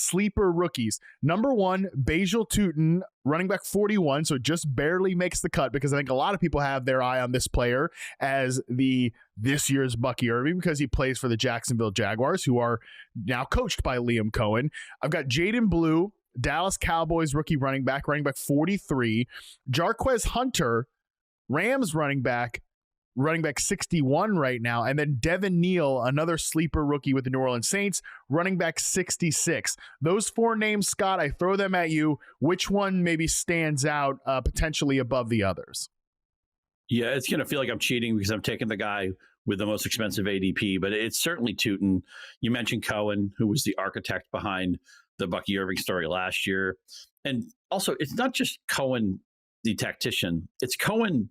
sleeper rookies. Number 1, Bhayshul Tuten, running back 41, so just barely makes the cut because I think a lot of people have their eye on this player as this year's Bucky Irving because he plays for the Jacksonville Jaguars, who are now coached by Liam Coen. I've got Jaden Blue, Dallas Cowboys rookie running back 43. Jarquez Hunter, Rams running back 61 right now. And then Devin Neal, another sleeper rookie with the New Orleans Saints, running back 66. Those 4 names, Scott, I throw them at you. Which one maybe stands out potentially above the others? Yeah, it's going to feel like I'm cheating because I'm taking the guy with the most expensive ADP, but it's certainly Tuten. You mentioned Coen, who was the architect behind the Bucky Irving story last year. And also, it's not just Coen, the tactician. It's Coen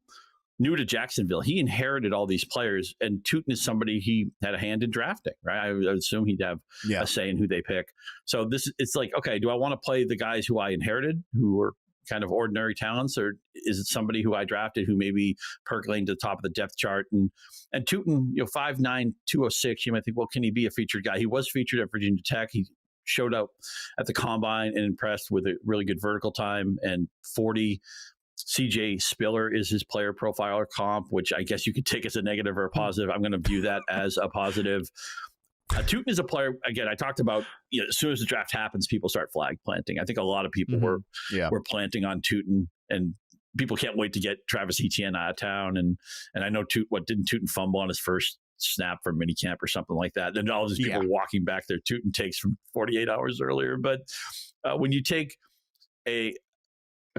new to Jacksonville. He inherited all these players, and Tuten is somebody he had a hand in drafting, right? I would assume he'd have a say in who they pick. So it's like, okay, do I want to play the guys who I inherited, who were kind of ordinary talents, or is it somebody who I drafted who maybe percolating to the top of the depth chart? And Tuten, 5'9", 206, you might think, well, can he be a featured guy? He was featured at Virginia Tech. He showed up at the combine and impressed with a really good vertical time and 40. CJ Spiller is his player profiler comp, which I guess you could take as a negative or a positive. I'm going to view that as a positive. Tuten is a player, again, I talked about, as soon as the draft happens, people start flag planting. I think a lot of people were planting on Tuten, and people can't wait to get Travis Etienne out of town. And I know didn't Tuten fumble on his first snap for minicamp or something like that? Then all these people walking back their Tuten takes from 48 hours earlier. But when you take a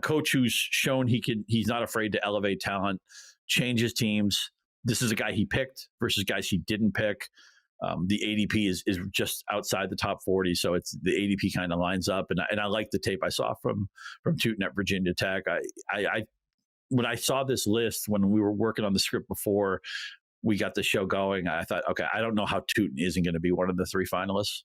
coach who's shown he's not afraid to elevate talent, change his teams. This is a guy he picked versus guys he didn't pick. The ADP is just outside the top 40, so it's the ADP kind of lines up. And I like the tape I saw from Tuten at Virginia Tech. I when I saw this list when we were working on the script before we got the show going, I thought, okay, I don't know how Tuten isn't going to be one of the 3 finalists.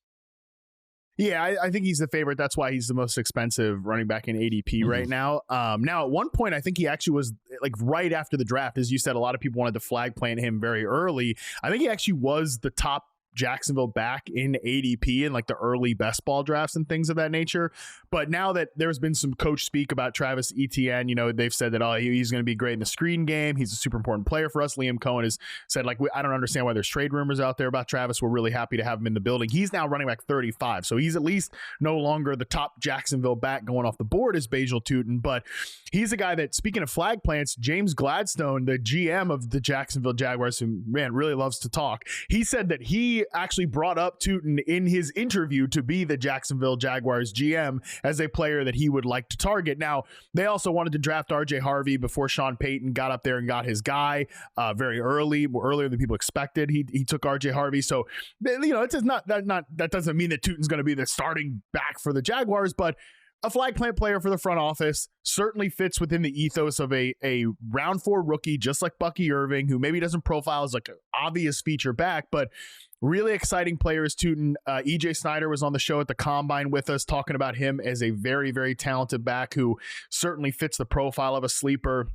Yeah, I think he's the favorite. That's why he's the most expensive running back in ADP right now. Now, at one point, I think he actually was like right after the draft. As you said, a lot of people wanted to flag plant him very early. I think he actually was the top Jacksonville back in ADP and like the early best ball drafts and things of that nature. But now that there's been some coach speak about Travis Etienne, they've said that he's going to be great in the screen game. He's a super important player for us. Liam Coen has said, I don't understand why there's trade rumors out there about Travis. We're really happy to have him in the building. He's now running back 35. So he's at least no longer the top Jacksonville back going off the board as Bhayshul Tuten. But he's a guy that, speaking of flag plants, James Gladstone, the GM of the Jacksonville Jaguars, who, really loves to talk, he said that he actually brought up Tuten in his interview to be the Jacksonville Jaguars GM as a player that he would like to target. Now, they also wanted to draft RJ Harvey before Sean Payton got up there and got his guy very earlier than people expected. He took RJ Harvey. So, it does that doesn't mean that Tuten's going to be the starting back for the Jaguars, but a flag plant player for the front office, certainly fits within the ethos of a round 4 rookie, just like Bucky Irving, who maybe doesn't profile as like an obvious feature back, but really exciting player is Tuten. EJ Snyder was on the show at the Combine with us talking about him as a very, very talented back who certainly fits the profile of a sleeper.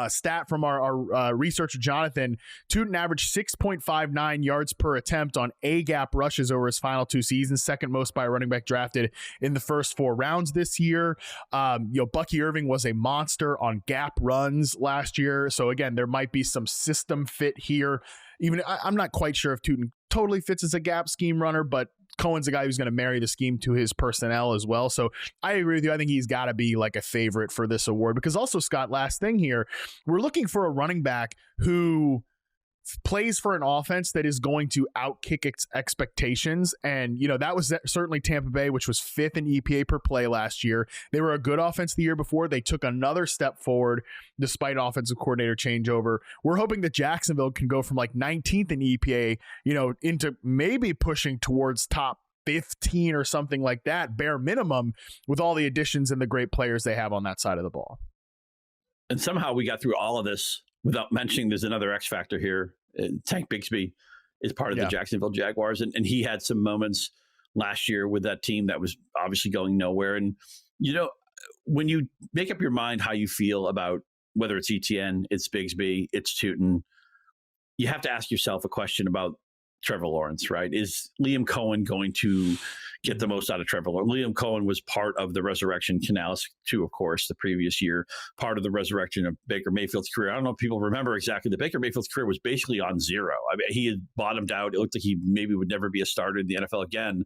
Stat from our researcher, Jonathan, Tuten averaged 6.59 yards per attempt on A-gap rushes over his final 2 seasons, second most by a running back drafted in the first 4 rounds this year. Bucky Irving was a monster on gap runs last year. So again, there might be some system fit here. Even I'm not quite sure if Tuten totally fits as a gap scheme runner, but Cohen's a guy who's going to marry the scheme to his personnel as well. So I agree with you. I think he's got to be like a favorite for this award because also, Scott, last thing here, we're looking for a running back who plays for an offense that is going to outkick its expectations. And, that was certainly Tampa Bay, which was 5th in EPA per play last year. They were a good offense the year before. They took another step forward despite offensive coordinator changeover. We're hoping that Jacksonville can go from like 19th in EPA, into maybe pushing towards top 15 or something like that, bare minimum, with all the additions and the great players they have on that side of the ball. And somehow we got through all of this without mentioning there's another X factor here. Tank Bigsby is part of the Jacksonville Jaguars, and he had some moments last year with that team that was obviously going nowhere. And, when you make up your mind how you feel about whether it's Etienne, it's Bigsby, it's Tuten, you have to ask yourself a question about Trevor Lawrence, right? Is Liam Coen going to get the most out of Trevor Lawrence? Liam Coen was part of the resurrection, Canales too, of course, the previous year, part of the resurrection of Baker Mayfield's career. I don't know if people remember exactly. The Baker Mayfield's career was basically on zero. I mean, he had bottomed out. It looked like he maybe would never be a starter in the NFL again.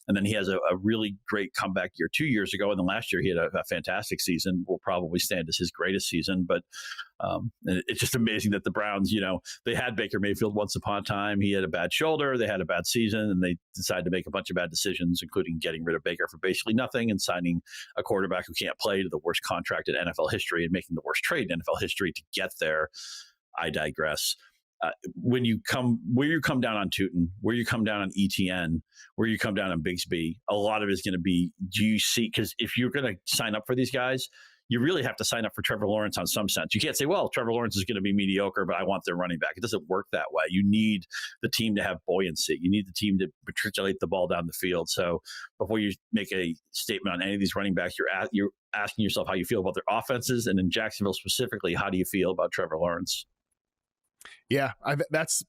And then he has a really great comeback year 2 years ago. And then last year he had a fantastic season, will probably stand as his greatest season. But it's just amazing that the Browns, they had Baker Mayfield once upon a time. He had a bad shoulder. They had a bad season, and they decided to make a bunch of bad decisions, including getting rid of Baker for basically nothing and signing a quarterback who can't play to the worst contract in NFL history and making the worst trade in NFL history to get there. I digress. Where you come down on Tuten, where you come down on Etienne, where you come down on Bigsby, a lot of it is going to be, do you see, because if you're going to sign up for these guys, you really have to sign up for Trevor Lawrence on some sense. You can't say, well, Trevor Lawrence is going to be mediocre, but I want their running back. It doesn't work that way. You need the team to have buoyancy. You need the team to matriculate the ball down the field. So before you make a statement on any of these running backs, you're asking yourself how you feel about their offenses. And in Jacksonville specifically, how do you feel about Trevor Lawrence? Yeah, that's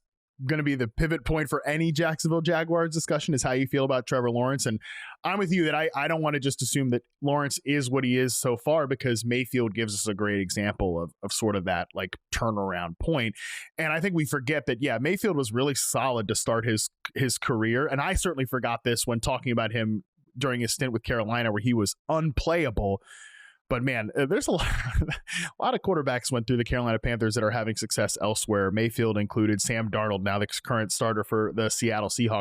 going to be the pivot point for any Jacksonville Jaguars discussion, is how you feel about Trevor Lawrence. And I'm with you that I don't want to just assume that Lawrence is what he is so far, because Mayfield gives us a great example of sort of that like turnaround point. And I think we forget that, yeah, Mayfield was really solid to start his career. And I certainly forgot this when talking about him during his stint with Carolina, where he was unplayable. But man, there's a lot of quarterbacks went through the Carolina Panthers that are having success elsewhere, Mayfield included. Sam Darnold, now the current starter for the Seattle Seahawks.